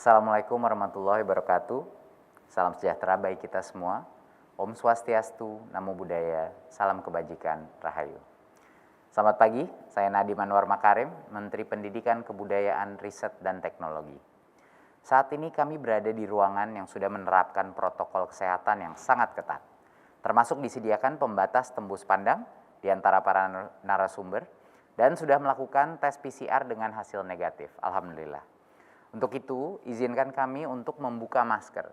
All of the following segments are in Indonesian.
Assalamualaikum warahmatullahi wabarakatuh. Salam sejahtera bagi kita semua. Om Swastiastu, Namo Buddhaya, salam kebajikan, Rahayu. Selamat pagi, saya Nadiem Anwar Makarim, Menteri Pendidikan, Kebudayaan, Riset, dan Teknologi. Saat ini kami berada di ruangan yang sudah menerapkan protokol kesehatan yang sangat ketat, termasuk disediakan pembatas tembus pandang di antara para narasumber, dan sudah melakukan tes PCR dengan hasil negatif, Alhamdulillah. Untuk itu, izinkan kami untuk membuka masker.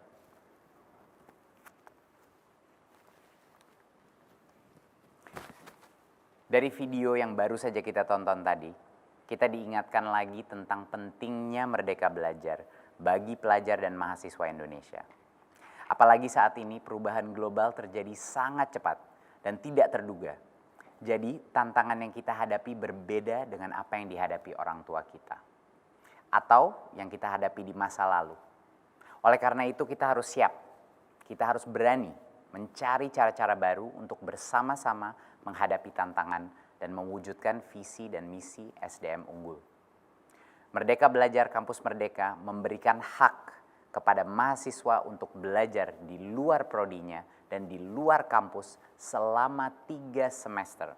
Dari video yang baru saja kita tonton tadi, kita diingatkan lagi tentang pentingnya merdeka belajar bagi pelajar dan mahasiswa Indonesia. Apalagi saat ini perubahan global terjadi sangat cepat dan tidak terduga. Jadi tantangan yang kita hadapi berbeda dengan apa yang dihadapi orang tua kita, atau yang kita hadapi di masa lalu. Oleh karena itu kita harus siap, kita harus berani mencari cara-cara baru untuk bersama-sama menghadapi tantangan dan mewujudkan visi dan misi SDM unggul. Merdeka Belajar Kampus Merdeka memberikan hak kepada mahasiswa untuk belajar di luar prodinya dan di luar kampus selama 3 semester.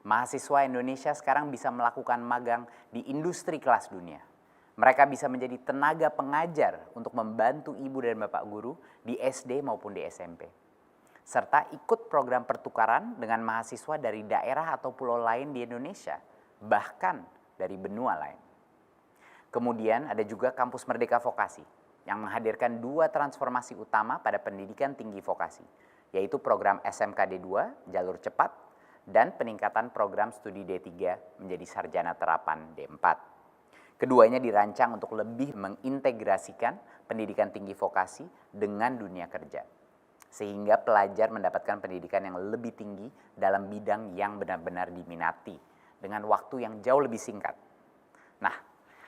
Mahasiswa Indonesia sekarang bisa melakukan magang di industri kelas dunia. Mereka bisa menjadi tenaga pengajar untuk membantu ibu dan bapak guru di SD maupun di SMP. Serta ikut program pertukaran dengan mahasiswa dari daerah atau pulau lain di Indonesia, bahkan dari benua lain. Kemudian ada juga Kampus Merdeka Vokasi yang menghadirkan 2 transformasi utama pada pendidikan tinggi vokasi, yaitu program SMK D2, jalur cepat, dan peningkatan program studi D3 menjadi sarjana terapan D4. Keduanya dirancang untuk lebih mengintegrasikan pendidikan tinggi vokasi dengan dunia kerja, sehingga pelajar mendapatkan pendidikan yang lebih tinggi dalam bidang yang benar-benar diminati dengan waktu yang jauh lebih singkat. Nah,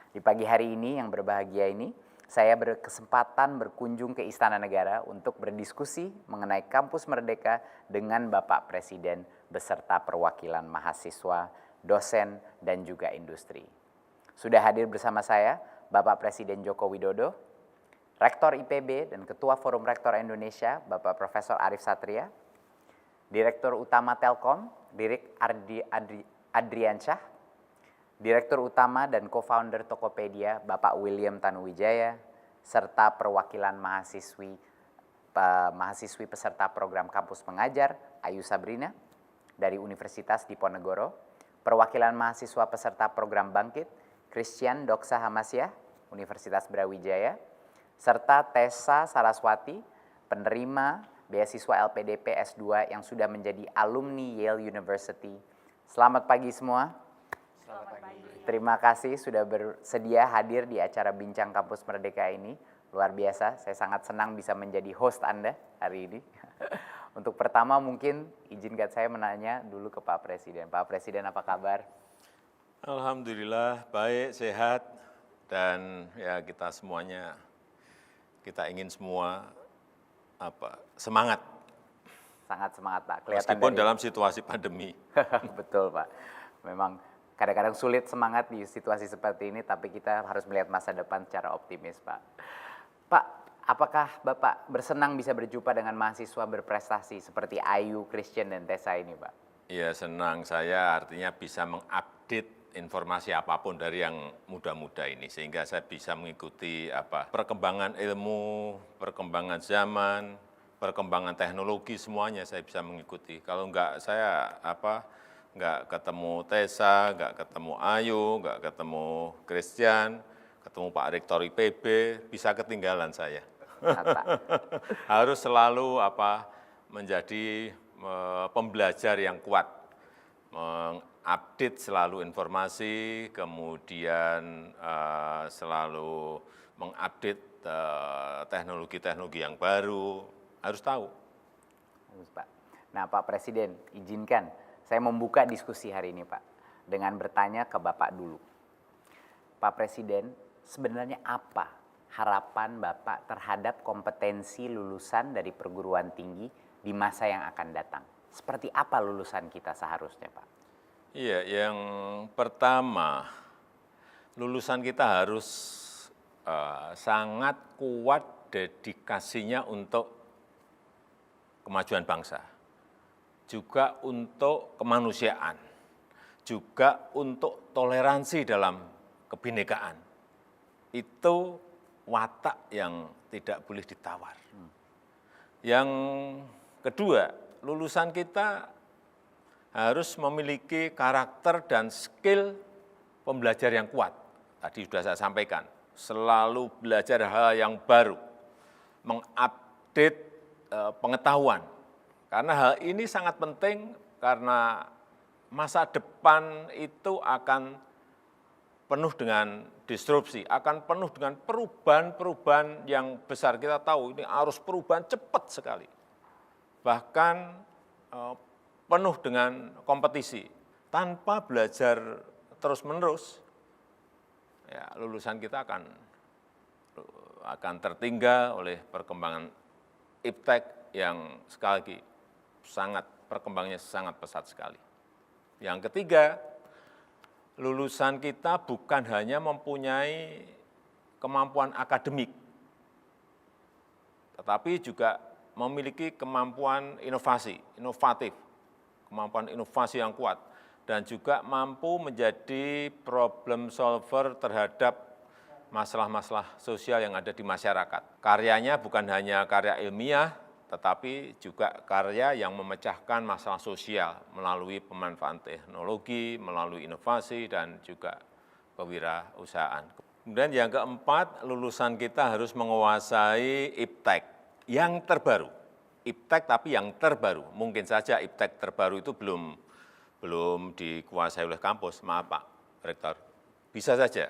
di pagi hari ini yang berbahagia ini, saya berkesempatan berkunjung ke Istana Negara untuk berdiskusi mengenai Kampus Merdeka dengan Bapak Presiden beserta perwakilan mahasiswa, dosen, dan juga industri. Sudah hadir bersama saya Bapak Presiden Joko Widodo, Rektor IPB dan Ketua Forum Rektor Indonesia, Bapak Profesor Arief Satria, Direktur Utama Telkom, Dirik Adriansyah, Direktur Utama dan Co-founder Tokopedia, Bapak William Tanuwijaya, serta perwakilan mahasiswi peserta program Kampus Mengajar, Ayu Sabrina, dari Universitas Diponegoro, perwakilan mahasiswa peserta program Bangkit, Christian Doksa Hamasyah, Universitas Brawijaya, serta Tessa Saraswati, penerima beasiswa LPDP S2 yang sudah menjadi alumni Yale University. Selamat pagi semua. Selamat pagi. Terima kasih sudah bersedia hadir di acara Bincang Kampus Merdeka ini. Luar biasa, saya sangat senang bisa menjadi host Anda hari ini. Untuk pertama mungkin izinkan saya menanya dulu ke Pak Presiden. Pak Presiden, apa kabar? Alhamdulillah baik, sehat, dan ya kita semuanya, kita ingin semua semangat. Sangat semangat Pak. Kelihatan meskipun dalam situasi pandemi. Betul Pak. Memang kadang-kadang sulit semangat di situasi seperti ini, tapi kita harus melihat masa depan secara optimis Pak. Pak, apakah Bapak bersenang bisa berjumpa dengan mahasiswa berprestasi seperti Ayu, Christian, dan Tessa ini Pak? Iya, senang saya, artinya bisa mengupdate informasi apapun dari yang muda-muda ini, sehingga saya bisa mengikuti perkembangan ilmu, perkembangan zaman, perkembangan teknologi, semuanya saya bisa mengikuti. Kalau enggak saya enggak ketemu Tessa, enggak ketemu Ayu, enggak ketemu Christian, ketemu Pak Rektor IPB, bisa ketinggalan saya. Harus selalu menjadi pembelajar yang kuat, mengupdate selalu informasi, kemudian selalu mengupdate teknologi-teknologi yang baru, harus tahu. Bagus Pak. Nah Pak Presiden, izinkan saya membuka diskusi hari ini Pak, dengan bertanya ke Bapak dulu. Pak Presiden, sebenarnya apa harapan Bapak terhadap kompetensi lulusan dari perguruan tinggi di masa yang akan datang? Seperti apa lulusan kita seharusnya Pak? Iya, yang pertama, lulusan kita harus sangat kuat dedikasinya untuk kemajuan bangsa, juga untuk kemanusiaan, juga untuk toleransi dalam kebinekaan. Itu watak yang tidak boleh ditawar. Yang kedua, lulusan kita harus memiliki karakter dan skill pembelajar yang kuat. Tadi sudah saya sampaikan, selalu belajar hal yang baru, mengupdate pengetahuan. Karena hal ini sangat penting karena masa depan itu akan penuh dengan disrupsi, akan penuh dengan perubahan-perubahan yang besar. Kita tahu ini arus perubahan cepat sekali. Bahkan penuh dengan kompetisi. Tanpa belajar terus-menerus, ya, lulusan kita akan tertinggal oleh perkembangan iptek yang sekali lagi perkembangannya sangat pesat sekali. Yang ketiga, lulusan kita bukan hanya mempunyai kemampuan akademik, tetapi juga memiliki kemampuan inovatif, kemampuan inovasi yang kuat, dan juga mampu menjadi problem solver terhadap masalah-masalah sosial yang ada di masyarakat. Karyanya bukan hanya karya ilmiah, tetapi juga karya yang memecahkan masalah sosial melalui pemanfaatan teknologi, melalui inovasi, dan juga kewirausahaan. Kemudian yang keempat, lulusan kita harus menguasai iptek yang terbaru. Iptek tapi yang terbaru. Mungkin saja iptek terbaru itu belum dikuasai oleh kampus, maaf Pak Rektor. Bisa saja.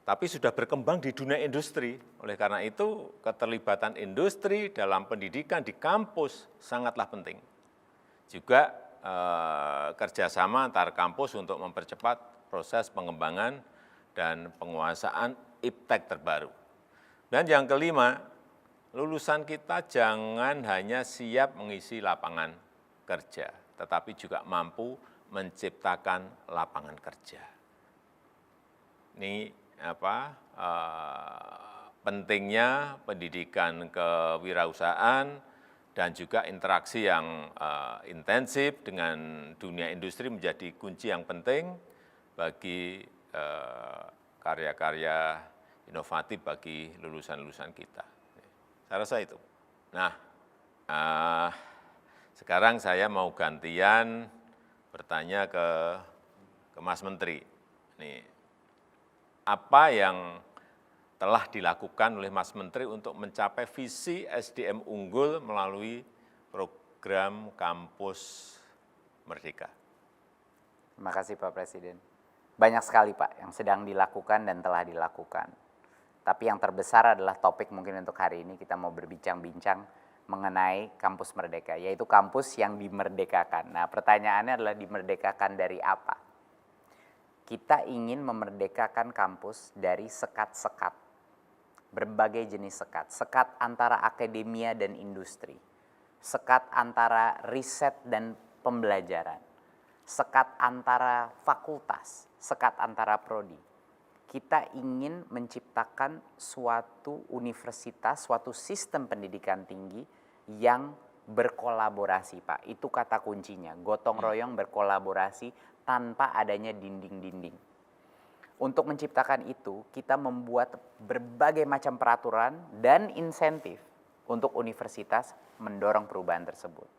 Tapi sudah berkembang di dunia industri. Oleh karena itu, keterlibatan industri dalam pendidikan di kampus sangatlah penting. Juga kerjasama antar kampus untuk mempercepat proses pengembangan dan penguasaan iptek terbaru. Dan yang kelima, lulusan kita jangan hanya siap mengisi lapangan kerja, tetapi juga mampu menciptakan lapangan kerja. Ini pentingnya pendidikan kewirausahaan dan juga interaksi yang intensif dengan dunia industri menjadi kunci yang penting bagi karya-karya inovatif bagi lulusan-lulusan kita. Saya rasa itu. Nah, sekarang saya mau gantian bertanya ke Mas Menteri. Nih, apa yang telah dilakukan oleh Mas Menteri untuk mencapai visi SDM unggul melalui program Kampus Merdeka? Terima kasih Pak Presiden. Banyak sekali Pak yang sedang dilakukan dan telah dilakukan. Tapi yang terbesar adalah topik mungkin untuk hari ini kita mau berbincang-bincang mengenai Kampus Merdeka, yaitu kampus yang dimerdekakan. Nah, pertanyaannya adalah dimerdekakan dari apa? Kita ingin memerdekakan kampus dari sekat-sekat, berbagai jenis sekat. Sekat antara akademia dan industri, sekat antara riset dan pembelajaran, sekat antara fakultas, sekat antara prodi. Kita ingin menciptakan suatu universitas, suatu sistem pendidikan tinggi yang berkolaborasi, Pak. Itu kata kuncinya, gotong royong berkolaborasi tanpa adanya dinding-dinding. Untuk menciptakan itu, kita membuat berbagai macam peraturan dan insentif untuk universitas mendorong perubahan tersebut.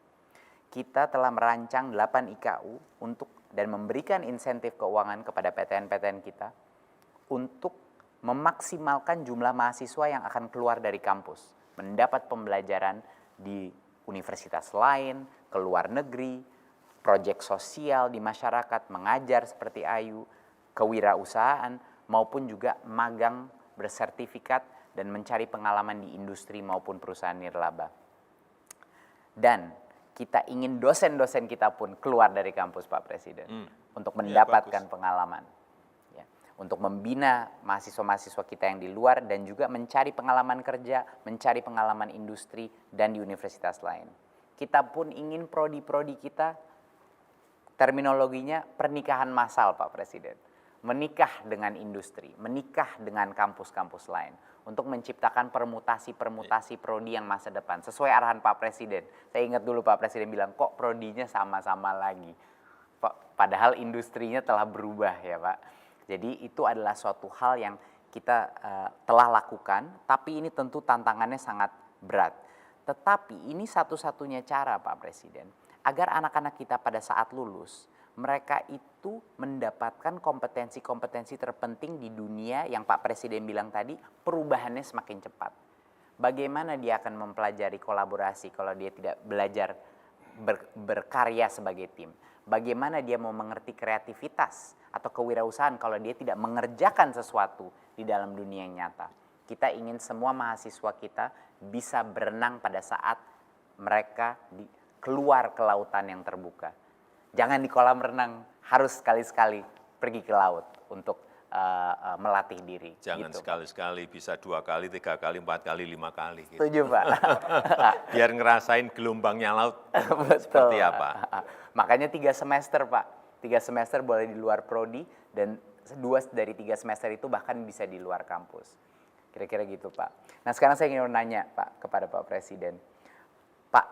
Kita telah merancang 8 IKU dan memberikan insentif keuangan kepada PTN-PTN kita untuk memaksimalkan jumlah mahasiswa yang akan keluar dari kampus, mendapat pembelajaran di universitas lain, ke luar negeri, proyek sosial di masyarakat, mengajar seperti Ayu, kewirausahaan, maupun juga magang bersertifikat dan mencari pengalaman di industri maupun perusahaan nirlaba. Dan kita ingin dosen-dosen kita pun keluar dari kampus, Pak Presiden, untuk mendapatkan pengalaman. Ya, untuk membina mahasiswa-mahasiswa kita yang di luar dan juga mencari pengalaman kerja, mencari pengalaman industri dan di universitas lain. Kita pun ingin prodi-prodi kita, terminologinya pernikahan massal Pak Presiden. menikah dengan industri, menikah dengan kampus-kampus lain untuk menciptakan permutasi-permutasi prodi yang masa depan sesuai arahan Pak Presiden. Saya ingat dulu Pak Presiden bilang kok prodinya sama-sama lagi. Padahal industrinya telah berubah ya Pak. Jadi itu adalah suatu hal yang kita telah lakukan, tapi ini tentu tantangannya sangat berat. Tetapi ini satu-satunya cara Pak Presiden agar anak-anak kita pada saat lulus mereka itu mendapatkan kompetensi-kompetensi terpenting di dunia yang Pak Presiden bilang tadi, perubahannya semakin cepat. Bagaimana dia akan mempelajari kolaborasi kalau dia tidak belajar berkarya sebagai tim? Bagaimana dia mau mengerti kreativitas atau kewirausahaan kalau dia tidak mengerjakan sesuatu di dalam dunia yang nyata? Kita ingin semua mahasiswa kita bisa berenang pada saat mereka keluar ke lautan yang terbuka. Jangan di kolam renang, harus sekali-sekali pergi ke laut untuk melatih diri. Jangan gitu, sekali-sekali, bisa 2 kali, 3 kali, 4 kali, 5 kali. Gitu. Setuju Pak. Biar ngerasain gelombangnya laut Betul. seperti apa. Makanya 3 semester Pak. 3 semester boleh di luar prodi dan 2 dari 3 semester itu bahkan bisa di luar kampus. Kira-kira gitu Pak. Nah sekarang saya ingin nanya Pak kepada Pak Presiden. Pak,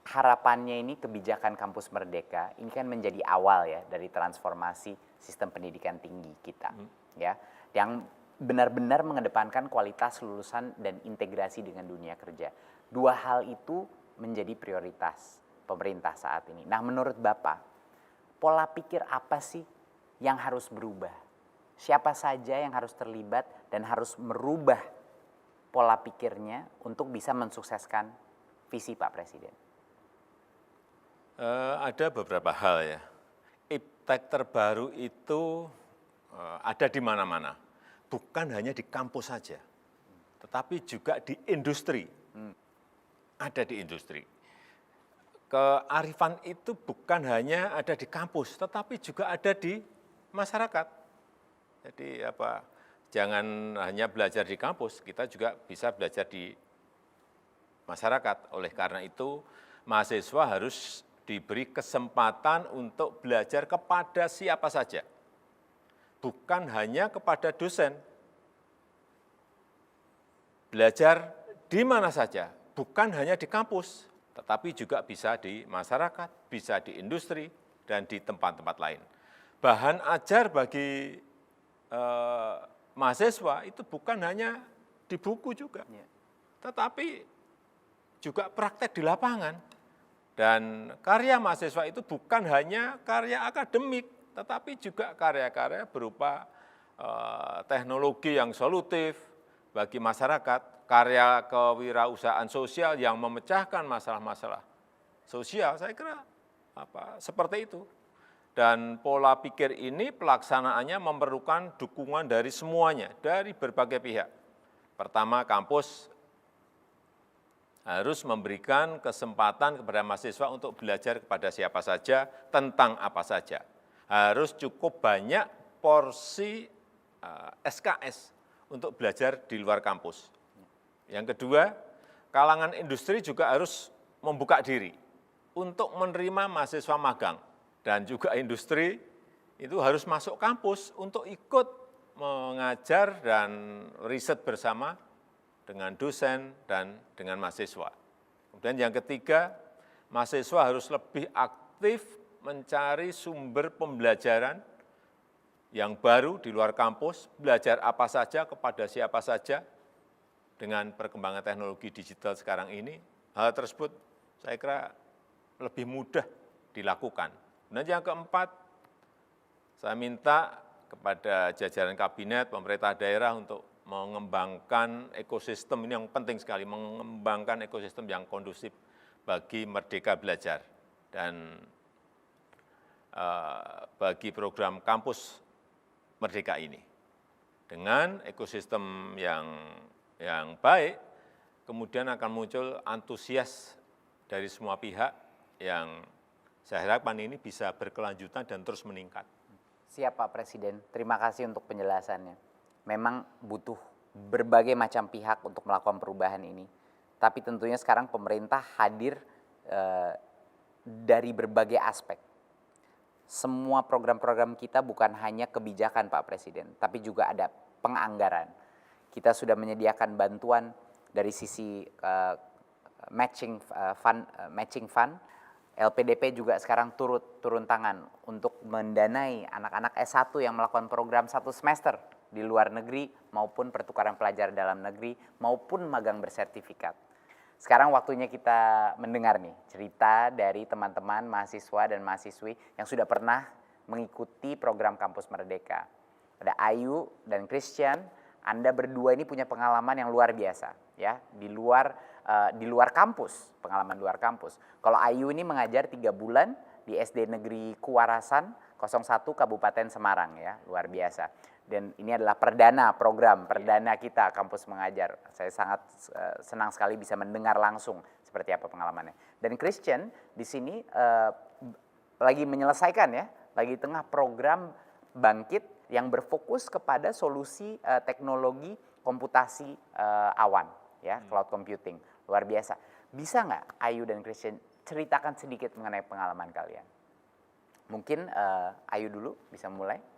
harapannya ini kebijakan Kampus Merdeka ini kan menjadi awal ya dari transformasi sistem pendidikan tinggi kita ya, yang benar-benar mengedepankan kualitas lulusan dan integrasi dengan dunia kerja. 2 hal itu menjadi prioritas pemerintah saat ini. Nah, menurut Bapak, pola pikir apa sih yang harus berubah? Siapa saja yang harus terlibat dan harus merubah pola pikirnya untuk bisa mensukseskan visi Pak Presiden? Ada beberapa hal ya. Iptek terbaru itu ada di mana-mana. Bukan hanya di kampus saja, tetapi juga di industri. Ada di industri. Kearifan itu bukan hanya ada di kampus, tetapi juga ada di masyarakat. Jadi jangan hanya belajar di kampus, kita juga bisa belajar di masyarakat. Oleh karena itu, mahasiswa harus diberi kesempatan untuk belajar kepada siapa saja, bukan hanya kepada dosen. Belajar di mana saja, bukan hanya di kampus, tetapi juga bisa di masyarakat, bisa di industri, dan di tempat-tempat lain. Bahan ajar bagi mahasiswa itu bukan hanya di buku juga, tetapi juga praktek di lapangan. Dan karya mahasiswa itu bukan hanya karya akademik, tetapi juga karya-karya berupa teknologi yang solutif bagi masyarakat, karya kewirausahaan sosial yang memecahkan masalah-masalah sosial, saya kira seperti itu. Dan pola pikir ini pelaksanaannya memerlukan dukungan dari semuanya, dari berbagai pihak. Pertama, kampus harus memberikan kesempatan kepada mahasiswa untuk belajar kepada siapa saja, tentang apa saja. Harus cukup banyak porsi SKS untuk belajar di luar kampus. Yang kedua, kalangan industri juga harus membuka diri untuk menerima mahasiswa magang. Dan juga industri itu harus masuk kampus untuk ikut mengajar dan riset bersama dengan dosen dan dengan mahasiswa. Kemudian yang ketiga, mahasiswa harus lebih aktif mencari sumber pembelajaran yang baru di luar kampus, belajar apa saja kepada siapa saja. Dengan perkembangan teknologi digital sekarang ini, hal tersebut saya kira lebih mudah dilakukan. Dan yang keempat, saya minta kepada jajaran kabinet, pemerintah daerah untuk mengembangkan ekosistem, ini yang penting sekali, mengembangkan ekosistem yang kondusif bagi Merdeka Belajar. Dan bagi program kampus Merdeka ini. Dengan ekosistem yang baik, kemudian akan muncul antusias dari semua pihak yang saya harapkan ini bisa berkelanjutan dan terus meningkat. Siap Pak Presiden, terima kasih untuk penjelasannya. Memang butuh berbagai macam pihak untuk melakukan perubahan ini. Tapi tentunya sekarang pemerintah hadir dari berbagai aspek. semua program-program kita bukan hanya kebijakan Pak Presiden, tapi juga ada penganggaran. Kita sudah menyediakan bantuan dari sisi matching fund. LPDP juga sekarang turun tangan untuk mendanai anak-anak S1 yang melakukan program 1 semester di luar negeri maupun pertukaran pelajar dalam negeri maupun magang bersertifikat. Sekarang waktunya kita mendengar nih cerita dari teman-teman mahasiswa dan mahasiswi yang sudah pernah mengikuti program Kampus Merdeka. Ada Ayu dan Christian, Anda berdua ini punya pengalaman yang luar biasa ya, di luar kampus, pengalaman luar kampus. Kalau Ayu ini mengajar 3 bulan di SD Negeri Kuarasan 01 Kabupaten Semarang ya, luar biasa. Dan ini adalah program perdana kita Kampus Mengajar. Saya sangat senang sekali bisa mendengar langsung seperti apa pengalamannya. Dan Christian di sini lagi menyelesaikan ya, lagi tengah program Bangkit yang berfokus kepada solusi teknologi komputasi awan ya, cloud computing. Luar biasa. Bisa nggak Ayu dan Christian ceritakan sedikit mengenai pengalaman kalian? Mungkin Ayu dulu bisa mulai.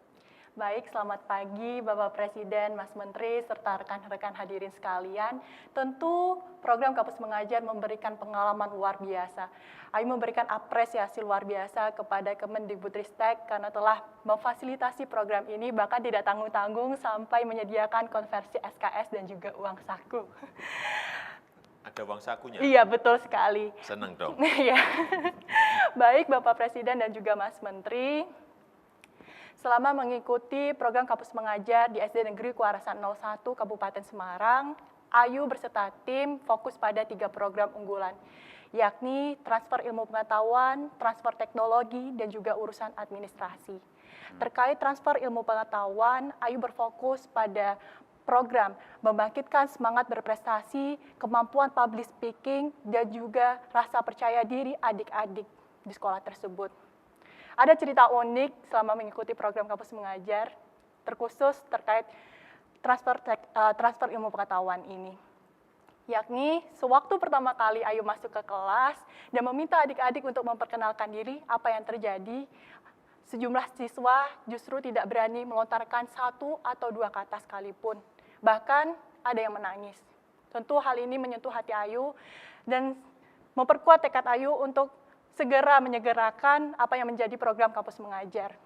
Baik, selamat pagi Bapak Presiden, Mas Menteri, serta rekan-rekan hadirin sekalian. Tentu program Kampus Mengajar memberikan pengalaman luar biasa. Ayu memberikan apresiasi luar biasa kepada Kemendikbudristek karena telah memfasilitasi program ini, bahkan tidak tanggung-tanggung sampai menyediakan konversi SKS dan juga uang saku. Ada uang sakunya? Iya, betul sekali. Senang dong. Iya. Baik Bapak Presiden dan juga Mas Menteri, selama mengikuti program Kampus Mengajar di SD Negeri Kuarasan 01 Kabupaten Semarang, Ayu berserta tim fokus pada 3 program unggulan, yakni transfer ilmu pengetahuan, transfer teknologi, dan juga urusan administrasi. Terkait transfer ilmu pengetahuan, Ayu berfokus pada program membangkitkan semangat berprestasi, kemampuan public speaking, dan juga rasa percaya diri adik-adik di sekolah tersebut. Ada cerita unik selama mengikuti program Kampus Mengajar, terkhusus terkait transfer ilmu pengetahuan ini. Yakni, sewaktu pertama kali Ayu masuk ke kelas dan meminta adik-adik untuk memperkenalkan diri, apa yang terjadi, sejumlah siswa justru tidak berani melontarkan 1 atau 2 kata sekalipun. Bahkan ada yang menangis. Tentu hal ini menyentuh hati Ayu dan memperkuat tekad Ayu untuk segera menyegerakan apa yang menjadi program Kampus Mengajar.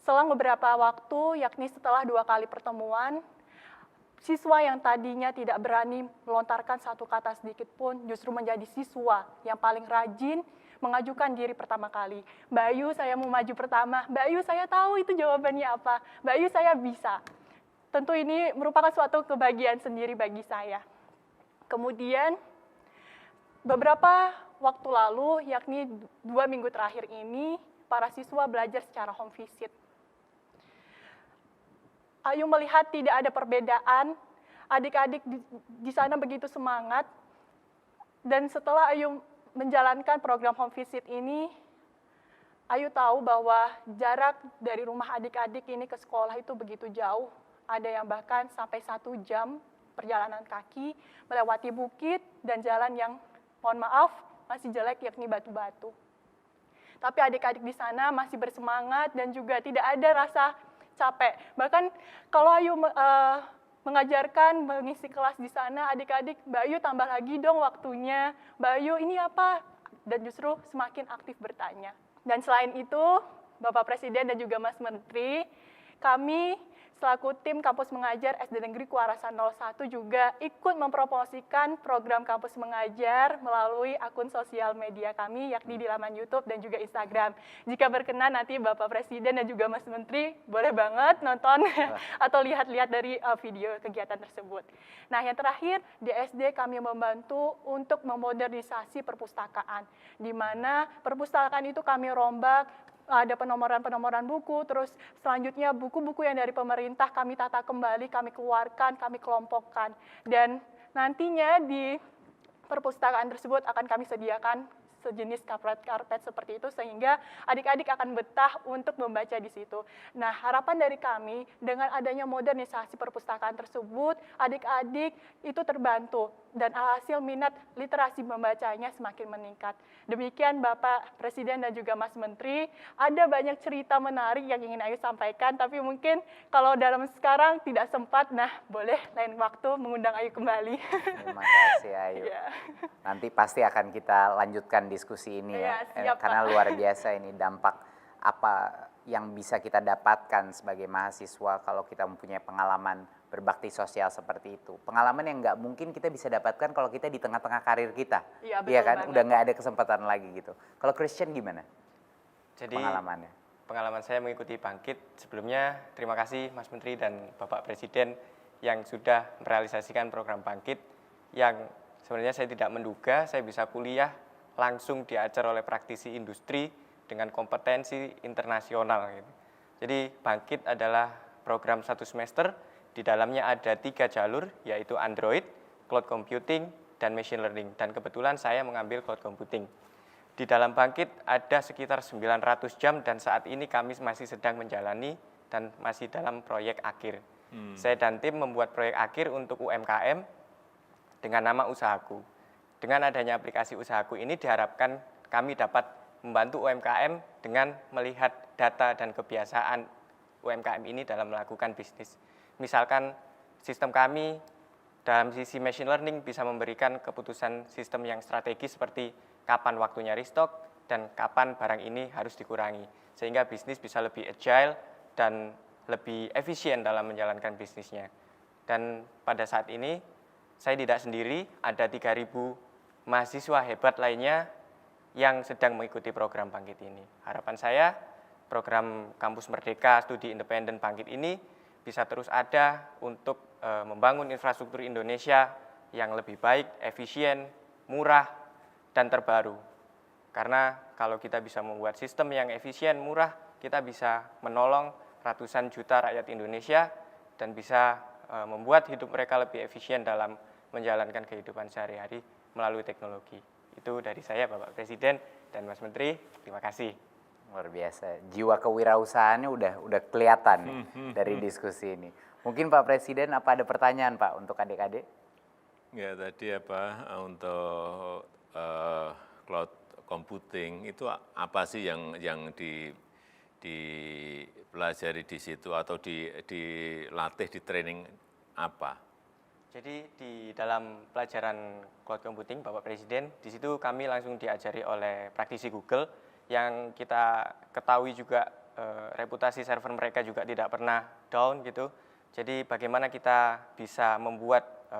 Selang beberapa waktu, yakni setelah 2 kali pertemuan, siswa yang tadinya tidak berani melontarkan 1 kata sedikit pun justru menjadi siswa yang paling rajin mengajukan diri pertama kali. Mbak Ayu, saya mau maju pertama. Mbak Ayu, saya tahu itu jawabannya apa. Mbak Ayu, saya bisa. Tentu ini merupakan suatu kebahagiaan sendiri bagi saya. Kemudian, beberapa waktu lalu, yakni 2 minggu terakhir ini, para siswa belajar secara home visit. Ayu melihat tidak ada perbedaan, adik-adik di sana begitu semangat, dan setelah Ayu menjalankan program home visit ini, Ayu tahu bahwa jarak dari rumah adik-adik ini ke sekolah itu begitu jauh, ada yang bahkan sampai 1 jam perjalanan kaki, melewati bukit dan jalan yang, mohon maaf, masih jelek, yakni batu-batu. Tapi adik-adik di sana masih bersemangat dan juga tidak ada rasa capek. Bahkan kalau Ayu mengajarkan, mengisi kelas di sana, adik-adik, Mbak Ayu tambah lagi dong waktunya, Mbak Ayu ini apa? Dan justru semakin aktif bertanya. Dan selain itu, Bapak Presiden dan juga Mas Menteri, kami selaku tim Kampus Mengajar SD Negeri Kuarasan 01 juga ikut mempromosikan program Kampus Mengajar melalui akun sosial media kami, yakni di laman YouTube dan juga Instagram. Jika berkenan nanti Bapak Presiden dan juga Mas Menteri boleh banget nonton atau lihat-lihat dari video kegiatan tersebut. Nah, yang terakhir, di SD kami membantu untuk memodernisasi perpustakaan, di mana perpustakaan itu kami rombak, ada penomoran-penomoran buku, terus selanjutnya buku-buku yang dari pemerintah kami tata kembali, kami keluarkan, kami kelompokkan. Dan nantinya di perpustakaan tersebut akan kami sediakan sejenis karpet seperti itu sehingga adik-adik akan betah untuk membaca di situ. Nah, harapan dari kami dengan adanya modernisasi perpustakaan tersebut, adik-adik itu terbantu dan hasil minat literasi membacanya semakin meningkat. Demikian Bapak Presiden dan juga Mas Menteri, ada banyak cerita menarik yang ingin Ayu sampaikan, tapi mungkin kalau dalam sekarang tidak sempat, nah boleh lain waktu mengundang Ayu kembali. Terima kasih Ayu. Ya. Nanti pasti akan kita lanjutkan diskusi ini ya, Siap, karena Pak. luar biasa ini dampak apa yang bisa kita dapatkan sebagai mahasiswa kalau kita mempunyai pengalaman berbakti sosial seperti itu. Pengalaman yang nggak mungkin kita bisa dapatkan kalau kita di tengah-tengah karir kita. Iya, betul Iya kan, banget. udah nggak ada kesempatan lagi gitu. Kalau Christian gimana Jadi pengalamannya? pengalaman saya mengikuti Bangkit sebelumnya terima kasih Mas Menteri dan Bapak Presiden yang sudah merealisasikan program Bangkit yang sebenarnya saya tidak menduga saya bisa kuliah langsung diajar oleh praktisi industri dengan kompetensi internasional. Gitu. Jadi Bangkit adalah program 1 semester, di dalamnya ada 3 jalur yaitu Android, Cloud Computing, dan Machine Learning. Dan kebetulan saya mengambil Cloud Computing. Di dalam Bangkit ada sekitar 900 jam dan saat ini kami masih sedang menjalani dan masih dalam proyek akhir. Saya dan tim membuat proyek akhir untuk UMKM dengan nama Usahaku. Dengan adanya aplikasi Usahaku ini diharapkan kami dapat membantu UMKM dengan melihat data dan kebiasaan UMKM ini dalam melakukan bisnis. Misalkan sistem kami dalam sisi machine learning bisa memberikan keputusan sistem yang strategis seperti kapan waktunya restock dan kapan barang ini harus dikurangi. Sehingga bisnis bisa lebih agile dan lebih efisien dalam menjalankan bisnisnya. Dan pada saat ini saya tidak sendiri, ada 3.000 mahasiswa hebat lainnya yang sedang mengikuti program Bangkit ini. Harapan saya program Kampus Merdeka Studi Independen Bangkit ini bisa terus ada untuk membangun infrastruktur Indonesia yang lebih baik, efisien, murah, dan terbaru. Karena kalau kita bisa membuat sistem yang efisien, murah, kita bisa menolong ratusan juta rakyat Indonesia dan bisa membuat hidup mereka lebih efisien dalam menjalankan kehidupan sehari-hari melalui teknologi. Itu dari saya, Bapak Presiden dan Mas Menteri. Terima kasih. Luar biasa, jiwa kewirausahaannya udah kelihatan dari diskusi ini. Mungkin Pak Presiden apa ada pertanyaan Pak untuk adik-adik? Ya tadi untuk cloud computing itu apa sih yang dipelajari di situ atau dilatih, di training apa? Jadi di dalam pelajaran cloud computing Bapak Presiden, di situ kami langsung diajari oleh praktisi Google yang kita ketahui juga reputasi server mereka juga tidak pernah down gitu. Jadi bagaimana kita bisa membuat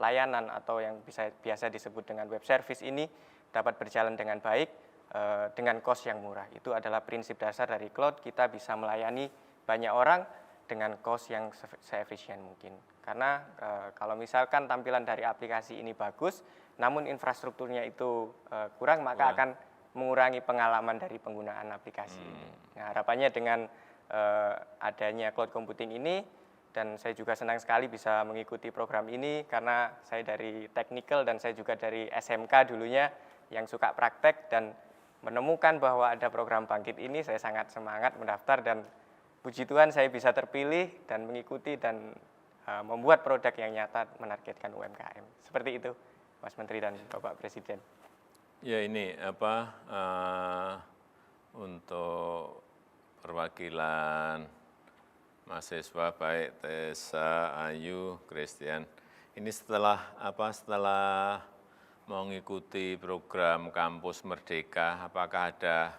layanan atau yang biasa disebut dengan web service ini dapat berjalan dengan baik dengan cost yang murah. Itu adalah prinsip dasar dari cloud, kita bisa melayani banyak orang dengan cost yang se-efisien mungkin. Karena kalau misalkan tampilan dari aplikasi ini bagus, namun infrastrukturnya itu kurang, maka akan mengurangi pengalaman dari penggunaan aplikasi ini. Nah, harapannya dengan adanya cloud computing ini, dan saya juga senang sekali bisa mengikuti program ini karena saya dari teknikal dan saya juga dari SMK dulunya yang suka praktek dan menemukan bahwa ada program Bangkit ini, saya sangat semangat mendaftar dan puji Tuhan saya bisa terpilih dan mengikuti dan membuat produk yang nyata menargetkan UMKM. Seperti itu, Mas Menteri dan Bapak Presiden. Ya ini untuk perwakilan mahasiswa baik Tessa, Ayu, Christian. Ini setelah mengikuti program Kampus Merdeka, apakah ada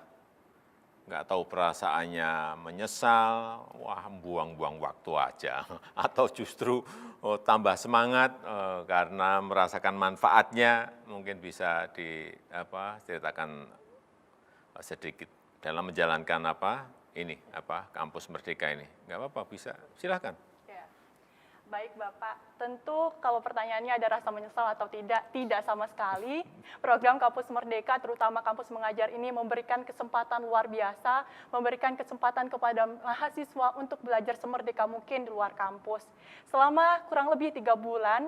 nggak tahu perasaannya menyesal, wah buang-buang waktu aja, atau justru tambah semangat karena merasakan manfaatnya, mungkin bisa diceritakan sedikit dalam menjalankan Kampus Merdeka ini. Nggak apa-apa, bisa, silakan. Ya. Baik Bapak, tentu kalau pertanyaannya ada rasa menyesal atau tidak sama sekali. Program Kampus Merdeka, terutama kampus mengajar ini memberikan kesempatan luar biasa, memberikan kesempatan kepada mahasiswa untuk belajar semerdeka mungkin di luar kampus. Selama kurang lebih 3 bulan,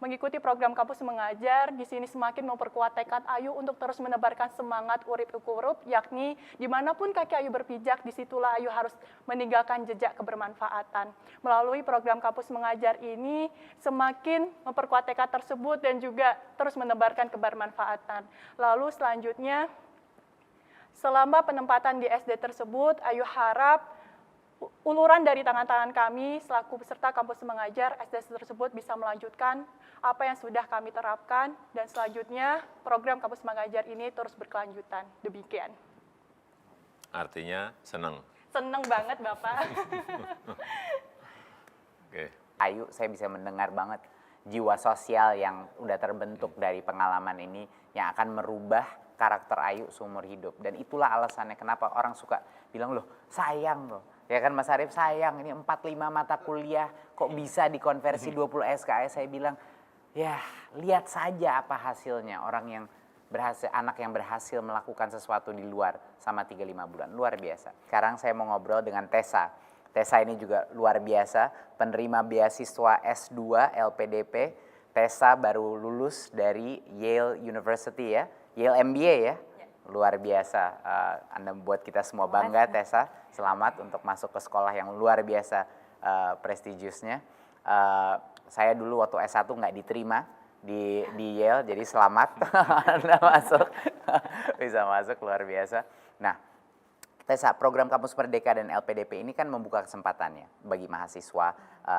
Mengikuti program kampus mengajar, di sini semakin memperkuat tekad Ayu untuk terus menebarkan semangat urip ukurup, yakni dimanapun kaki Ayu berpijak, disitulah Ayu harus meninggalkan jejak kebermanfaatan. Melalui program kampus mengajar ini, semakin memperkuat tekad tersebut dan juga terus menebarkan kebermanfaatan. Lalu selanjutnya, selama penempatan di SD tersebut, Ayu harap uluran dari tangan-tangan kami selaku peserta kampus mengajar SD tersebut bisa melanjutkan apa yang sudah kami terapkan dan selanjutnya program kampus mengajar ini terus berkelanjutan. Demikian. Artinya senang. Senang banget Bapak. Oke. Ayu, saya bisa mendengar banget jiwa sosial yang udah terbentuk dari pengalaman ini yang akan merubah karakter Ayu seumur hidup. Dan itulah alasannya kenapa orang suka bilang, loh sayang loh. Ya kan Mas Arief, sayang ini 4-5 mata kuliah kok bisa dikonversi 20 SKS. Saya bilang, ya lihat saja apa hasilnya orang yang berhasil, anak yang berhasil melakukan sesuatu di luar sama 3-5 bulan. Luar biasa. Sekarang saya mau ngobrol dengan Tessa. Tessa ini juga luar biasa, penerima beasiswa S2 LPDP. Tessa baru lulus dari Yale University ya, Yale MBA ya. Luar biasa, Anda membuat kita semua bangga Tessa. Selamat untuk masuk ke sekolah yang luar biasa prestigiusnya. Saya dulu waktu S1 nggak diterima di Yale, jadi selamat Anda masuk, bisa masuk, luar biasa. Nah, Tessa, program Kampus Merdeka dan LPDP ini kan membuka kesempatannya bagi mahasiswa,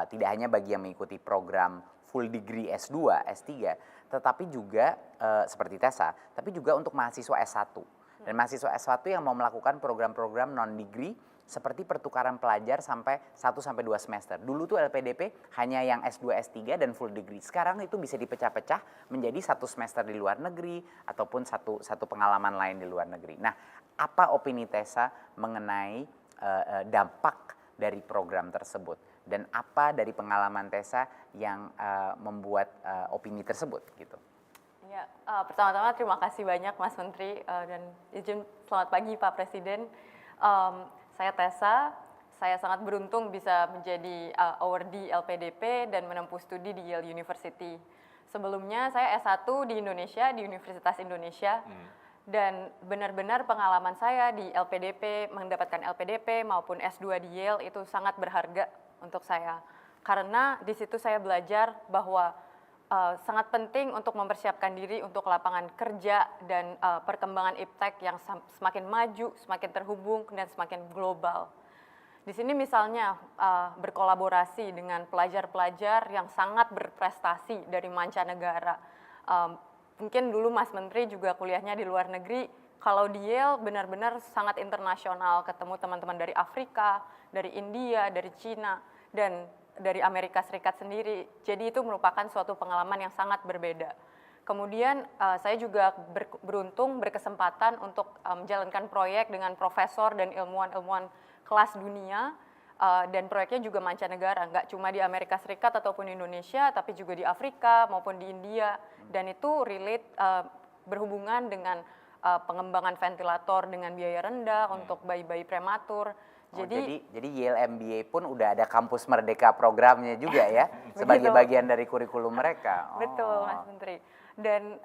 tidak hanya bagi yang mengikuti program full degree S2, S3, tetapi juga seperti Tessa, tapi juga untuk mahasiswa S1. Dan mahasiswa S1 yang mau melakukan program-program non-degree seperti pertukaran pelajar sampai 1-2 semester. Dulu tuh LPDP hanya yang S2, S3 dan full degree. Sekarang itu bisa dipecah-pecah menjadi 1 semester di luar negeri ataupun satu pengalaman lain di luar negeri. Nah, apa opini Tessa mengenai dampak dari program tersebut? Dan apa dari pengalaman Tessa yang membuat opini tersebut gitu? Ya, pertama-tama terima kasih banyak Mas Menteri dan izin selamat pagi Pak Presiden. Saya Tessa, saya sangat beruntung bisa menjadi awardee LPDP dan menempuh studi di Yale University. Sebelumnya saya S1 di Indonesia, di Universitas Indonesia. Dan benar-benar pengalaman saya di LPDP, mendapatkan LPDP maupun S2 di Yale itu sangat berharga untuk saya. Karena di situ saya belajar bahwa sangat penting untuk mempersiapkan diri untuk lapangan kerja dan perkembangan iptek yang semakin maju, semakin terhubung, dan semakin global. Di sini misalnya berkolaborasi dengan pelajar-pelajar yang sangat berprestasi dari mancanegara. Mungkin dulu Mas Menteri juga kuliahnya di luar negeri. Kalau di Yale benar-benar sangat internasional, ketemu teman-teman dari Afrika, dari India, dari Cina, dan dari Amerika Serikat sendiri. Jadi itu merupakan suatu pengalaman yang sangat berbeda. Kemudian saya juga beruntung berkesempatan untuk menjalankan proyek dengan profesor dan ilmuwan-ilmuwan kelas dunia, dan proyeknya juga mancanegara, nggak cuma di Amerika Serikat ataupun Indonesia, tapi juga di Afrika maupun di India. Dan itu relate berhubungan dengan pengembangan ventilator dengan biaya rendah untuk bayi-bayi prematur. Jadi Yale MBA pun udah ada kampus Merdeka programnya juga ya, sebagai bagian dari kurikulum mereka. Betul, Mas Menteri. Dan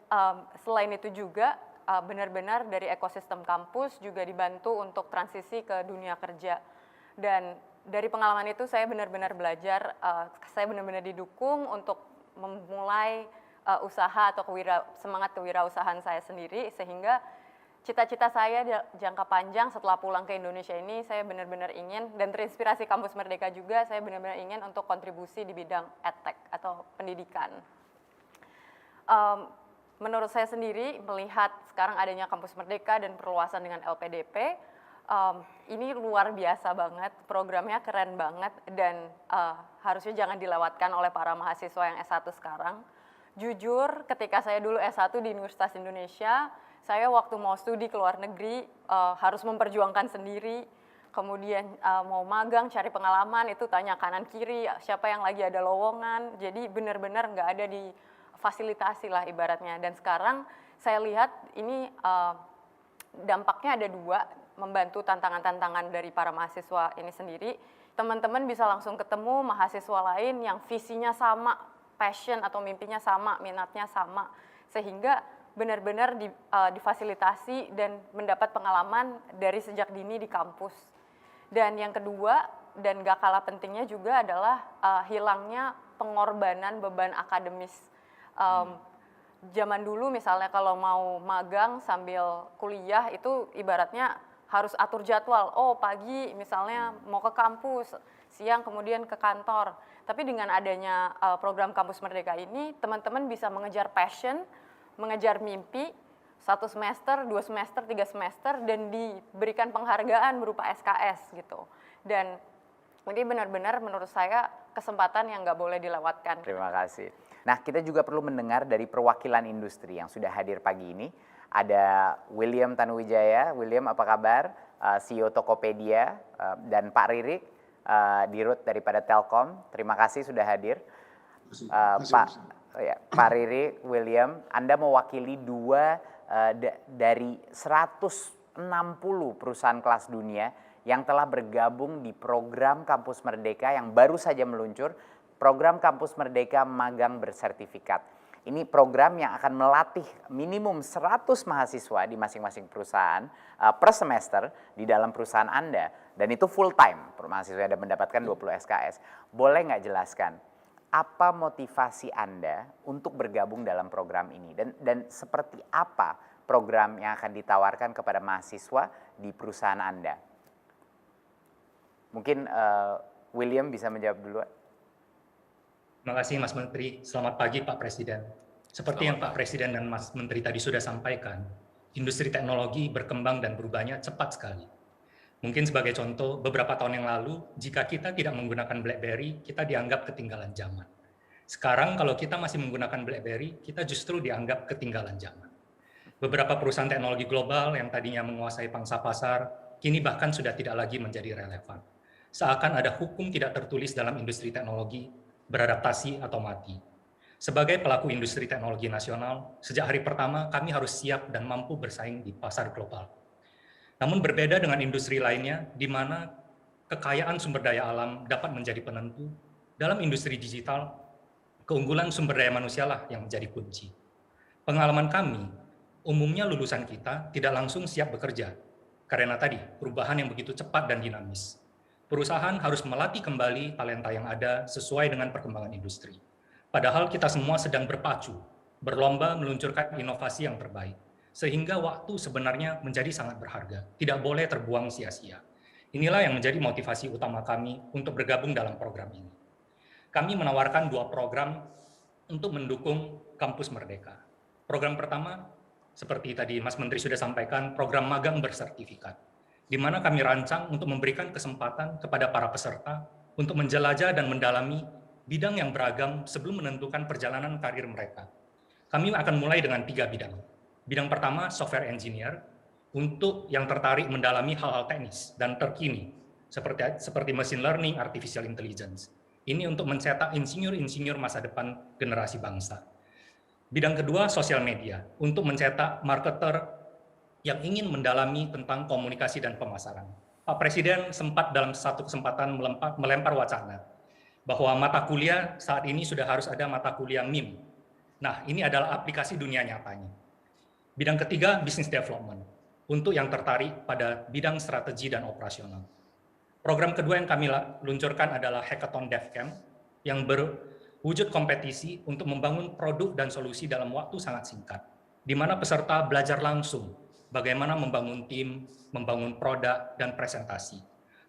selain itu juga benar-benar dari ekosistem kampus juga dibantu untuk transisi ke dunia kerja. Dan dari pengalaman itu saya benar-benar belajar, saya benar-benar didukung untuk memulai usaha atau semangat kewirausahaan saya sendiri, sehingga cita-cita saya jangka panjang setelah pulang ke Indonesia ini, saya benar-benar ingin, dan terinspirasi Kampus Merdeka juga, saya benar-benar ingin untuk kontribusi di bidang edtech atau pendidikan. Menurut saya sendiri, melihat sekarang adanya Kampus Merdeka dan perluasan dengan LPDP, ini luar biasa banget, programnya keren banget, dan harusnya jangan dilewatkan oleh para mahasiswa yang S1 sekarang. Jujur, ketika saya dulu S1 di Universitas Indonesia, saya waktu mau studi ke luar negeri harus memperjuangkan sendiri, kemudian mau magang, cari pengalaman, itu tanya kanan kiri, siapa yang lagi ada lowongan, jadi benar-benar nggak ada di fasilitasi lah ibaratnya. Dan sekarang saya lihat ini dampaknya ada dua, membantu tantangan-tantangan dari para mahasiswa ini sendiri. Teman-teman bisa langsung ketemu mahasiswa lain yang visinya sama, passion atau mimpinya sama, minatnya sama, sehingga benar-benar difasilitasi dan mendapat pengalaman dari sejak dini di kampus. Dan yang kedua, dan gak kalah pentingnya juga adalah hilangnya pengorbanan beban akademis. Zaman dulu misalnya kalau mau magang sambil kuliah itu ibaratnya harus atur jadwal. Oh, pagi misalnya mau ke kampus, siang kemudian ke kantor. Tapi dengan adanya program Kampus Merdeka ini, teman-teman bisa mengejar passion, mengejar mimpi, 1 semester, 2 semester, 3 semester, dan diberikan penghargaan berupa SKS gitu. Dan ini benar-benar menurut saya kesempatan yang nggak boleh dilewatkan. Terima kasih. Nah, kita juga perlu mendengar dari perwakilan industri yang sudah hadir pagi ini. Ada William Tanuwijaya. William, apa kabar? CEO Tokopedia, dan Pak Ririk, Dirut daripada Telkom. Terima kasih sudah hadir. Pak Ririk, William, Anda mewakili dari 160 perusahaan kelas dunia yang telah bergabung di program Kampus Merdeka yang baru saja meluncur, program Kampus Merdeka Magang Bersertifikat. Ini program yang akan melatih minimum 100 mahasiswa di masing-masing perusahaan per semester di dalam perusahaan Anda. Dan itu full time, mahasiswa ada mendapatkan 20 SKS. Boleh nggak jelaskan, apa motivasi Anda untuk bergabung dalam program ini? Dan seperti apa program yang akan ditawarkan kepada mahasiswa di perusahaan Anda? Mungkin William bisa menjawab dulu. Terima kasih Mas Menteri. Selamat pagi Pak Presiden. Seperti yang Pak Presiden dan Mas Menteri tadi sudah sampaikan, industri teknologi berkembang dan berubahnya cepat sekali. Mungkin sebagai contoh, beberapa tahun yang lalu, jika kita tidak menggunakan BlackBerry, kita dianggap ketinggalan zaman. Sekarang kalau kita masih menggunakan BlackBerry, kita justru dianggap ketinggalan zaman. Beberapa perusahaan teknologi global yang tadinya menguasai pangsa pasar, kini bahkan sudah tidak lagi menjadi relevan. Seakan ada hukum tidak tertulis dalam industri teknologi, beradaptasi atau mati. Sebagai pelaku industri teknologi nasional, sejak hari pertama kami harus siap dan mampu bersaing di pasar global. Namun berbeda dengan industri lainnya, di mana kekayaan sumber daya alam dapat menjadi penentu, dalam industri digital, keunggulan sumber daya manusialah yang menjadi kunci. Pengalaman kami, umumnya lulusan kita tidak langsung siap bekerja, karena tadi perubahan yang begitu cepat dan dinamis. Perusahaan harus melatih kembali talenta yang ada sesuai dengan perkembangan industri. Padahal kita semua sedang berpacu, berlomba meluncurkan inovasi yang terbaik, sehingga waktu sebenarnya menjadi sangat berharga, tidak boleh terbuang sia-sia. Inilah yang menjadi motivasi utama kami untuk bergabung dalam program ini. Kami menawarkan 2 program untuk mendukung Kampus Merdeka. Program pertama, seperti tadi Mas Menteri sudah sampaikan, program magang bersertifikat, di mana kami rancang untuk memberikan kesempatan kepada para peserta untuk menjelajah dan mendalami bidang yang beragam sebelum menentukan perjalanan karir mereka. Kami akan mulai dengan 3 bidang. Bidang pertama, software engineer, untuk yang tertarik mendalami hal-hal teknis dan terkini, seperti machine learning, artificial intelligence. Ini untuk mencetak insinyur-insinyur masa depan generasi bangsa. Bidang kedua, sosial media, untuk mencetak marketer yang ingin mendalami tentang komunikasi dan pemasaran. Pak Presiden sempat dalam satu kesempatan melempar wacana bahwa mata kuliah saat ini sudah harus ada mata kuliah MIM. Nah, ini adalah aplikasi dunia nyatanya. Bidang ketiga, business development, untuk yang tertarik pada bidang strategi dan operasional. Program kedua yang kami luncurkan adalah Hackathon DevCamp, yang berwujud kompetisi untuk membangun produk dan solusi dalam waktu sangat singkat, di mana peserta belajar langsung bagaimana membangun tim, membangun produk, dan presentasi.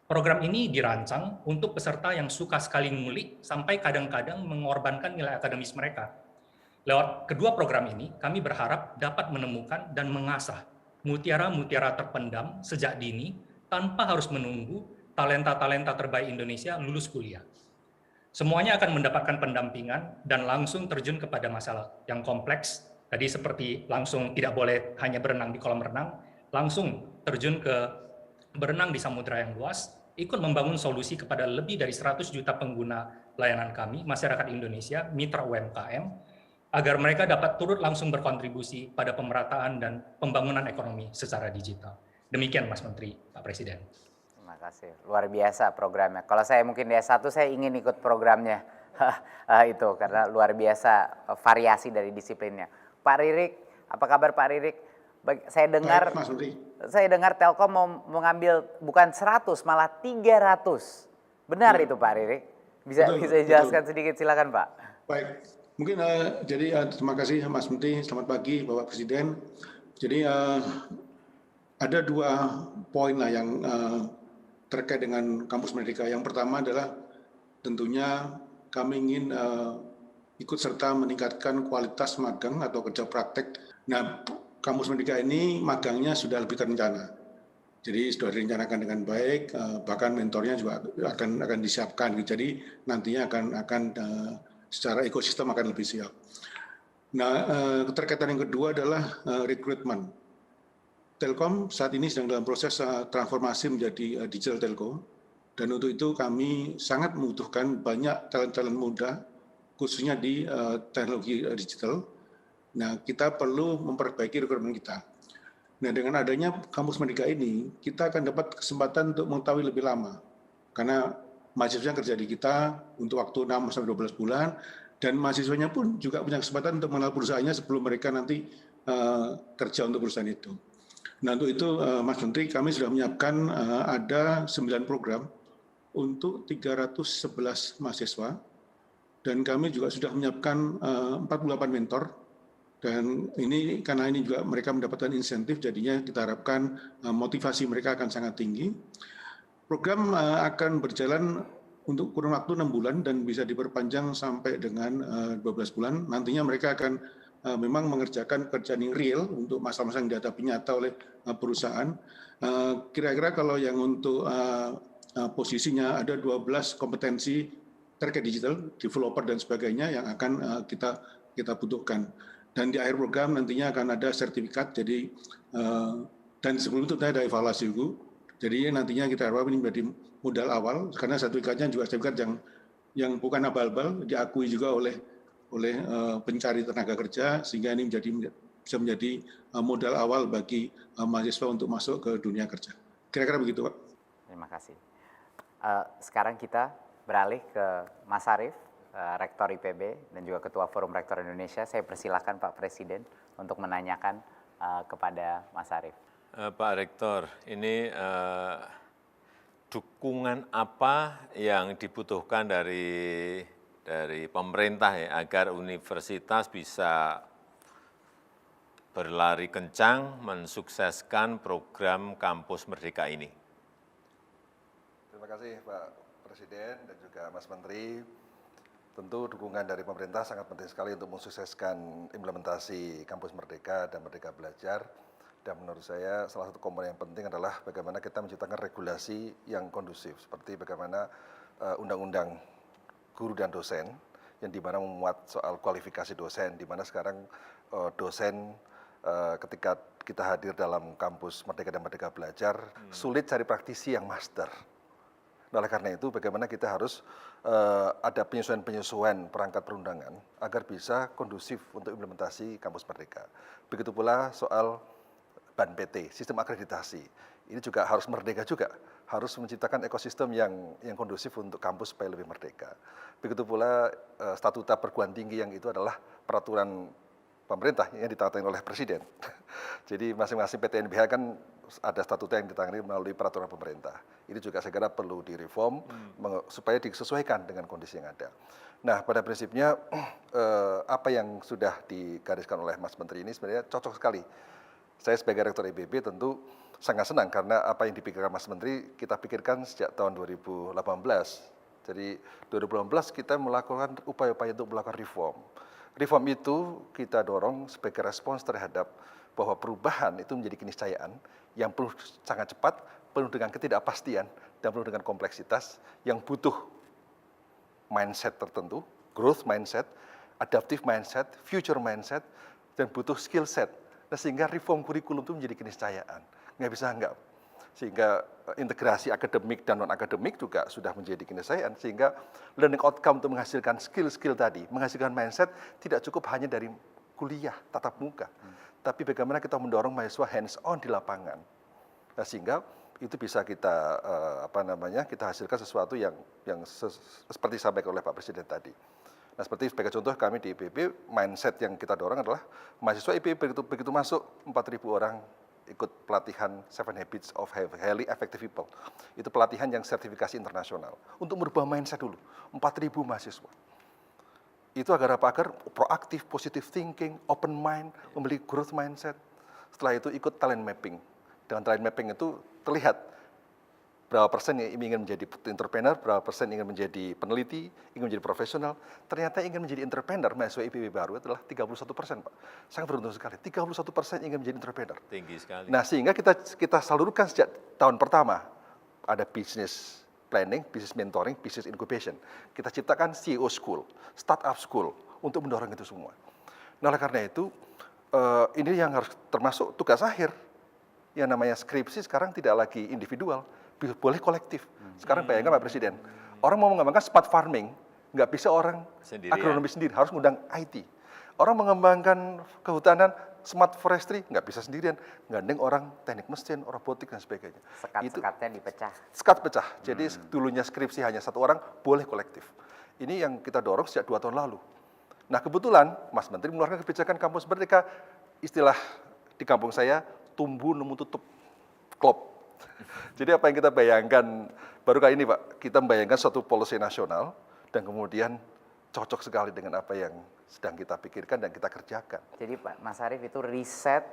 Program ini dirancang untuk peserta yang suka sekali ngulik sampai kadang-kadang mengorbankan nilai akademis mereka. Lewat kedua program ini, kami berharap dapat menemukan dan mengasah mutiara-mutiara terpendam sejak dini tanpa harus menunggu talenta-talenta terbaik Indonesia lulus kuliah. Semuanya akan mendapatkan pendampingan dan langsung terjun kepada masalah yang kompleks. Tadi seperti langsung tidak boleh hanya berenang di kolam renang, langsung terjun ke berenang di samudera yang luas, ikut membangun solusi kepada lebih dari 100 juta pengguna layanan kami, masyarakat Indonesia, mitra UMKM, agar mereka dapat turut langsung berkontribusi pada pemerataan dan pembangunan ekonomi secara digital. Demikian Mas Menteri, Pak Presiden. Terima kasih, luar biasa programnya. Kalau saya mungkin di S1 saya ingin ikut programnya Itu karena luar biasa variasi dari disiplinnya. Pak Ririk, apa kabar Pak Ririk? Saya dengar Baik, Mas Menteri. saya dengar Telkom mau mengambil bukan 100 malah 300. Benar itu Pak Ririk? Bisa dijelaskan sedikit, silakan Pak. Baik, mungkin terima kasih Mas Menteri, selamat pagi Bapak Presiden. Jadi ada 2 poin lah yang terkait dengan Kampus Merdeka. Yang pertama adalah tentunya kami ingin ikut serta meningkatkan kualitas magang atau kerja praktek. Nah, Kampus Merdeka ini magangnya sudah lebih terencana. Jadi sudah direncanakan dengan baik, bahkan mentornya juga akan disiapkan. Jadi nantinya akan secara ekosistem akan lebih siap. Nah, keterkaitan yang kedua adalah rekrutmen. Telkom saat ini sedang dalam proses transformasi menjadi digital telco, dan untuk itu kami sangat membutuhkan banyak talent-talent muda, khususnya di teknologi digital. Nah, kita perlu memperbaiki rekrutmen kita. Nah, dengan adanya Kampus Merdeka ini, kita akan dapat kesempatan untuk mengetahui lebih lama. Karena mahasiswa kerja di kita untuk waktu 6-12 bulan, dan mahasiswanya pun juga punya kesempatan untuk mengenal perusahaannya sebelum mereka nanti kerja untuk perusahaan itu. Nah, untuk itu Mas Menteri, kami sudah menyiapkan ada 9 program untuk 311 mahasiswa, dan kami juga sudah menyiapkan 48 mentor. Dan ini karena ini juga mereka mendapatkan insentif, jadinya kita harapkan motivasi mereka akan sangat tinggi. Program akan berjalan untuk kurun waktu 6 bulan dan bisa diperpanjang sampai dengan 12 bulan. Nantinya mereka akan memang mengerjakan pekerjaan yang real untuk masalah-masalah yang dihadapi nyata oleh perusahaan. Kira-kira kalau yang untuk posisinya ada 12 kompetensi terkait digital, developer dan sebagainya yang akan kita butuhkan. Dan di akhir program nantinya akan ada sertifikat, jadi dan sebelum itu ada evaluasi dulu. Jadi nantinya kita harap ini menjadi modal awal, karena sertifikatnya juga sertifikat yang bukan abal-abal, diakui juga oleh pencari tenaga kerja, sehingga ini bisa menjadi modal awal bagi mahasiswa untuk masuk ke dunia kerja. Kira-kira begitu, Pak. Terima kasih. Sekarang kita beralih ke Mas Arief, Rektor IPB dan juga Ketua Forum Rektor Indonesia. Saya persilakan Pak Presiden untuk menanyakan kepada Mas Arief. Pak Rektor, ini dukungan apa yang dibutuhkan dari pemerintah ya, agar universitas bisa berlari kencang mensukseskan program Kampus Merdeka ini? Terima kasih Pak Presiden dan juga Mas Menteri. Tentu dukungan dari pemerintah sangat penting sekali untuk mensukseskan implementasi Kampus Merdeka dan Merdeka Belajar. Dan menurut saya salah satu komponen yang penting adalah bagaimana kita menciptakan regulasi yang kondusif, seperti bagaimana undang-undang guru dan dosen, yang dimana memuat soal kualifikasi dosen, di mana sekarang dosen ketika kita hadir dalam Kampus Merdeka dan Merdeka Belajar, sulit cari praktisi yang master. Nah, oleh karena itu bagaimana kita harus ada penyesuaian perangkat perundangan agar bisa kondusif untuk implementasi Kampus Merdeka. Begitu pula soal BAN PT, sistem akreditasi. Ini juga harus merdeka juga, harus menciptakan ekosistem yang kondusif untuk kampus supaya lebih merdeka. Begitu pula statuta perguruan tinggi yang itu adalah peraturan pemerintah yang ditangani oleh Presiden. Jadi masing-masing PTNBH kan ada statuta yang ditangani melalui peraturan pemerintah. Ini juga saya kira perlu direform supaya disesuaikan dengan kondisi yang ada. Nah, pada prinsipnya apa yang sudah digariskan oleh Mas Menteri ini sebenarnya cocok sekali. Saya sebagai Rektor IPB tentu sangat senang karena apa yang dipikirkan Mas Menteri kita pikirkan sejak tahun 2018. Jadi 2018 kita melakukan upaya-upaya untuk melakukan reform. Reform itu kita dorong sebagai respons terhadap bahwa perubahan itu menjadi keniscayaan yang perlu sangat cepat, penuh dengan ketidakpastian, dan penuh dengan kompleksitas yang butuh mindset tertentu, growth mindset, adaptive mindset, future mindset, dan butuh skill set. Nah, sehingga reform kurikulum itu menjadi keniscayaan. Nggak bisa enggak. Sehingga integrasi akademik dan non-akademik juga sudah menjadi keniscayaan. Sehingga learning outcome untuk menghasilkan skill-skill tadi, menghasilkan mindset tidak cukup hanya dari kuliah, tatap muka. Tapi bagaimana kita mendorong mahasiswa hands-on di lapangan. Nah, sehingga itu bisa kita kita hasilkan sesuatu yang seperti disampaikan oleh Pak Presiden tadi. Nah, seperti sebagai contoh kami di IPB, mindset yang kita dorong adalah mahasiswa IPB begitu masuk 4.000 orang ikut pelatihan 7 Habits of Highly Effective People. Itu pelatihan yang sertifikasi internasional untuk merubah mindset dulu. 4.000 mahasiswa. Itu agar apa? Agar proaktif, positive thinking, open mind, memiliki growth mindset. Setelah itu ikut talent mapping. Dengan talent mapping itu terlihat berapa persen yang ingin menjadi entrepreneur, berapa persen ingin menjadi peneliti, ingin menjadi profesional. Ternyata ingin menjadi entrepreneur, mahasiswa IPB baru adalah 31%, Pak. Sangat beruntung sekali, 31% ingin menjadi entrepreneur. Tinggi sekali. Nah, sehingga kita salurkan sejak tahun pertama, ada business planning, business mentoring, business incubation. Kita ciptakan CEO School, Startup School, untuk mendorong itu semua. Nah, oleh karena itu, ini yang harus termasuk tugas akhir. Yang namanya skripsi sekarang tidak lagi individual, boleh kolektif. Sekarang bayangkan Pak Presiden, orang mau mengembangkan smart farming, nggak bisa orang agronomi sendiri, harus ngundang IT. Orang mengembangkan kehutanan, smart forestry, nggak bisa sendirian, gandeng orang teknik mesin, robotik, dan sebagainya. Sekat-sekatnya dipecah. Sekat pecah, jadi dulunya skripsi hanya satu orang, boleh kolektif. Ini yang kita dorong sejak 2 tahun lalu. Nah, kebetulan Mas Menteri mengeluarkan kebijakan Kampus Merdeka, istilah di kampung saya, tumbuh nemu tutup, klop. Jadi apa yang kita bayangkan, baru kali ini Pak, kita membayangkan suatu policy nasional, dan kemudian cocok sekali dengan apa yang sedang kita pikirkan dan kita kerjakan. Jadi Pak Mas Arief itu riset,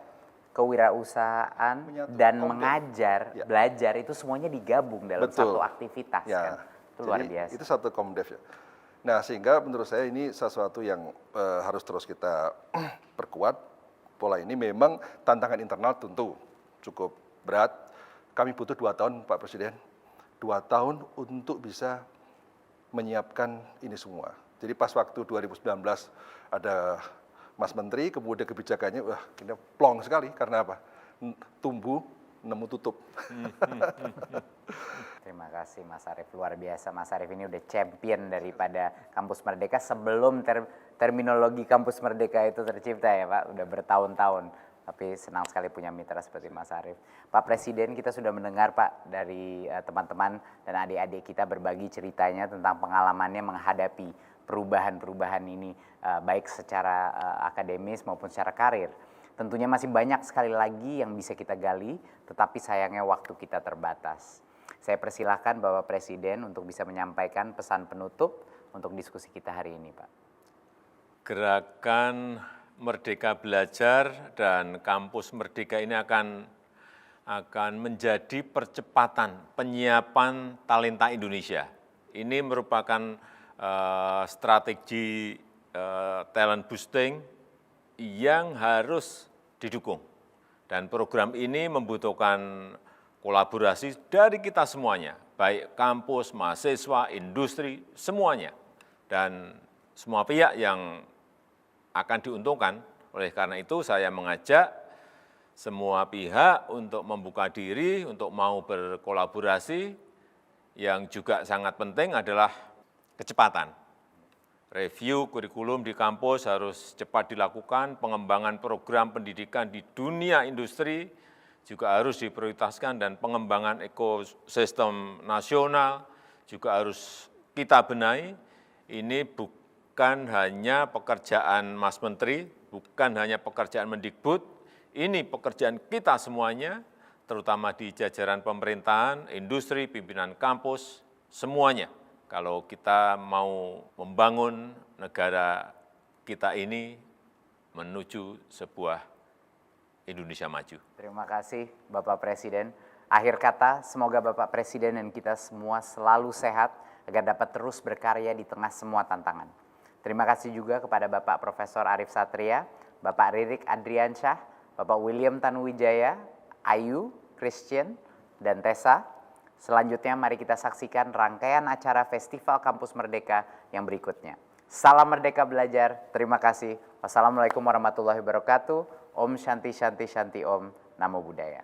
kewirausahaan, dan mengajar, belajar, itu semuanya digabung dalam satu aktivitas kan. Itu luar biasa. Itu satu komdev ya. Nah, sehingga menurut saya ini sesuatu yang harus terus kita perkuat. Pola ini memang tantangan internal tentu cukup berat. Kami butuh 2 tahun Pak Presiden, 2 tahun untuk bisa menyiapkan ini semua. Jadi pas waktu 2019 ada Mas Menteri, kemudian kebijakannya, wah ini plong sekali, karena apa? Tumbuh, nemu tutup. Terima kasih Mas Arief, luar biasa. Mas Arief ini udah champion daripada Kampus Merdeka sebelum terminologi Kampus Merdeka itu tercipta ya Pak, udah bertahun-tahun. Tapi senang sekali punya mitra seperti Mas Arief. Pak Presiden, kita sudah mendengar Pak dari teman-teman dan adik-adik kita berbagi ceritanya tentang pengalamannya menghadapi perubahan-perubahan ini, baik secara akademis maupun secara karir. Tentunya masih banyak sekali lagi yang bisa kita gali, tetapi sayangnya waktu kita terbatas. Saya persilahkan Bapak Presiden untuk bisa menyampaikan pesan penutup untuk diskusi kita hari ini, Pak. Gerakan Merdeka Belajar dan Kampus Merdeka ini akan menjadi percepatan penyiapan talenta Indonesia. Ini merupakan strategi talent boosting yang harus didukung. Dan program ini membutuhkan kolaborasi dari kita semuanya, baik kampus, mahasiswa, industri, semuanya. Dan semua pihak yang akan diuntungkan. Oleh karena itu saya mengajak semua pihak untuk membuka diri, untuk mau berkolaborasi. Yang juga sangat penting adalah kecepatan. Review kurikulum di kampus harus cepat dilakukan, pengembangan program pendidikan di dunia industri juga harus diprioritaskan, dan pengembangan ekosistem nasional juga harus kita benahi. Ini bukan hanya pekerjaan Mas Menteri, bukan hanya pekerjaan Mendikbud, ini pekerjaan kita semuanya, terutama di jajaran pemerintahan, industri, pimpinan kampus, semuanya. Kalau kita mau membangun negara kita ini menuju sebuah Indonesia maju. Terima kasih Bapak Presiden. Akhir kata, semoga Bapak Presiden dan kita semua selalu sehat agar dapat terus berkarya di tengah semua tantangan. Terima kasih juga kepada Bapak Profesor Arief Satria, Bapak Ririk Adriansyah, Bapak William Tanuwijaya, Ayu, Christian, dan Tessa. Selanjutnya mari kita saksikan rangkaian acara Festival Kampus Merdeka yang berikutnya. Salam Merdeka Belajar, terima kasih. Wassalamualaikum warahmatullahi wabarakatuh. Om Shanti Shanti Shanti Om, Namo Buddhaya.